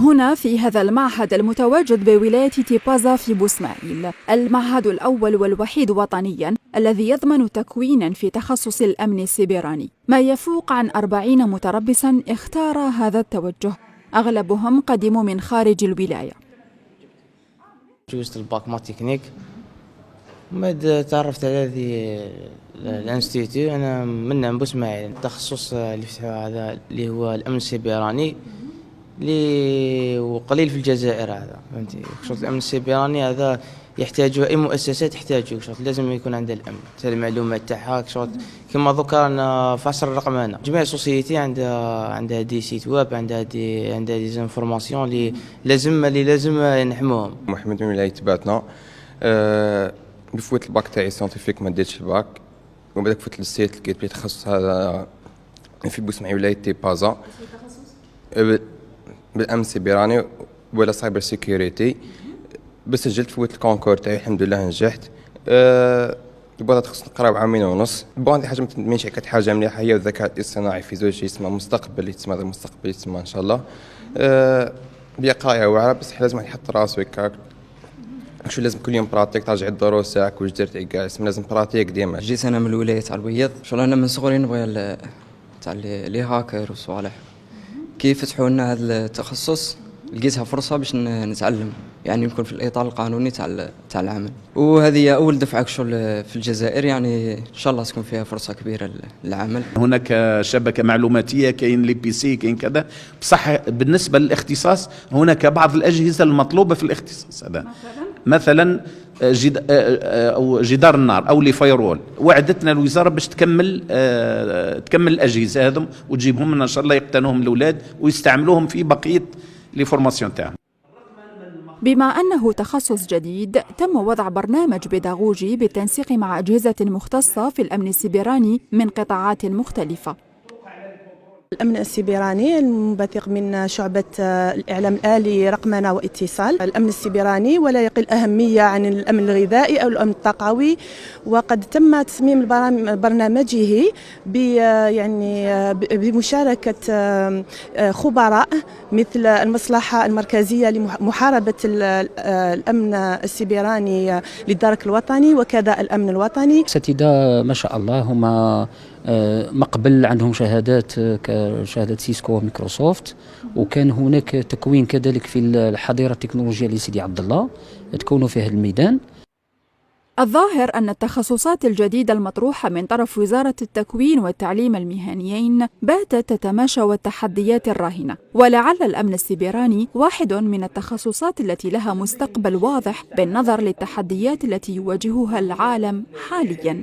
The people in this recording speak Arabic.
هنا في هذا المعهد المتواجد بولاية تيبازا في بوسماعيل، المعهد الأول والوحيد وطنياً الذي يضمن تكويناً في تخصص الأمن السيبراني. ما يفوق عن 40 متربصاً اختار هذا التوجه، أغلبهم قدموا من خارج الولاية. جوزت الباك ما تكنيك، بعد تعرفت على هذه الانستيتيو. أنا من بوسماعيل، التخصص اللي فتحوه هذا اللي هو الأمن السيبراني اللي وقليل في الجزائر. هذا فهمتي، شغل الامن السيبراني هذا يحتاجه اي مؤسسه، تحتاجه شغل لازم يكون عندها الامن تاع المعلومات تاعها. شغل كما دوكا انا في عصر الرقمنه جميع السوسيتي عندها دي سيت ويب، عندها دي زانفورماسيون اللي لازم نحموهم. محمد من ولايه تباتنا. فوت الباك تاعي ساينتيفيك، ما ديتش الباك، وبداك فوت للسيت لقيت بلي تخصص هذا في بوسماعيل ولايه تيبازا بالامن السيبراني ولا سايبر سيكيورتي. بس سجلت فوت الكونكور تاعي الحمد لله نجحت. بغيت تخصص نقرا عامين ونص. عندي حاجه ماشي كانت حاجه مليحه هي الذكاء الاصطناعي في زوج يسمى مستقبل، يسمى ان شاء الله. بيا قرايه واعره بس لازم يحط راسو هكاك، شو لازم كل يوم براتيك ترجع الدروس تاعك واش درتي كاع، لازم براتيك ديما. جيت انا من الولايه تاع البيض، شغل انا من صغري نبغي تاع لي هاكر وصوالح. كيف فتحوا لنا هذا التخصص لقيتها فرصه باش نتعلم، يعني نكون في الاطار القانوني تاع العمل. وهذه اول دفعه شغل في الجزائر، يعني ان شاء الله تكون فيها فرصه كبيره للعمل. هناك شبكه معلوماتيه، كاين لي بي سي، كاين كذا. بصح بالنسبه للاختصاص هناك بعض الاجهزه المطلوبه في الاختصاص هذا، مثلا جدار النار او لي فايرول. وعدتنا الوزاره باش تكمل الاجهزه هذم وتجيبهم ان شاء الله يقتنوهم الاولاد ويستعملوهم في بقيه لي فورماسيون تاعهم. بما أنه تخصص جديد، تم وضع برنامج بيداغوجي بالتنسيق مع أجهزة مختصة في الأمن السيبراني من قطاعات مختلفة. الأمن السيبراني المنبثق من شعبة الإعلام الآلي رقمنة واتصال. الأمن السيبراني ولا يقل أهمية عن الأمن الغذائي أو الأمن الطاقوي، وقد تم تصميم برنامجه بمشاركة خبراء مثل المصلحة المركزية لمحاربة الأمن السيبراني للدرك الوطني وكذا الأمن الوطني. الأساتذة ما شاء الله هما مقبل عندهم شهادات كشهادة سيسكو وميكروسوفت، وكان هناك تكوين كذلك في الحظيرة التكنولوجية لسيدي عبد الله تكونوا في هذا الميدان. الظاهر أن التخصصات الجديدة المطروحة من طرف وزارة التكوين والتعليم المهنيين باتت تتماشى والتحديات الراهنة، ولعل الأمن السيبراني واحد من التخصصات التي لها مستقبل واضح بالنظر للتحديات التي يواجهها العالم حالياً.